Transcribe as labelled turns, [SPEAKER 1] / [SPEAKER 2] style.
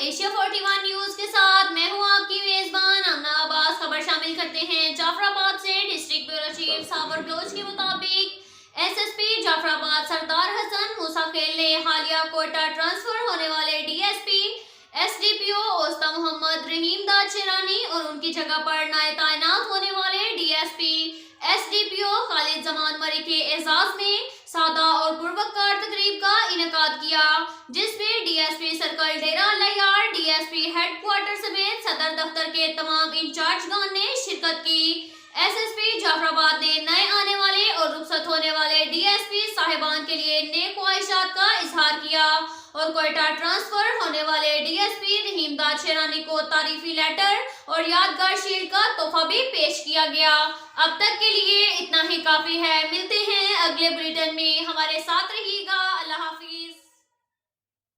[SPEAKER 1] Asia 41 news के साथ मैं हूं आपकी मेजबान आमना अब्बास। खबर शामिल करते हैं जाफराबाद से। डिस्ट्रिक्ट ब्यूरो चीफ साबर बलोच के मुताबिक एसएसपी जाफराबाद सरदार हसन मुसाफिर ने हालिया कोटा ट्रांसफर होने वाले डीएसपी एसडीपीओ ओस्ता मोहम्मद रहीम दाद शेरानी और उनकी जगह पर नए तैनात होने वाले डीएसपी एसडीपीओ खालिद जमान मरी के एजाज में सादा और पुरवकार तकरीब का इनेकाद किया, जिसमें डीएसपी सर्कल डेरा लयार, डीएसपी हेडक्वार्टर समेत सदर दफ्तर के तमाम इंचार्जगान ने शिरकत की। एसएसपी जाफराबाद ने नए आने वाले और रुखसत होने वाले डीएसपी साहिबान के लिए नेक ख्वाहिशात का इजहार किया और कोयटा ट्रांसफर होने वाले डीएसपी रहीम दाद शेरानी को तारीफी लेटर और यादगार शील्ड का तोहफा भी पेश किया गया। अब तक के लिए इतना ही काफी है। मिलते हैं अगले बुलेटिन में। हमारे साथ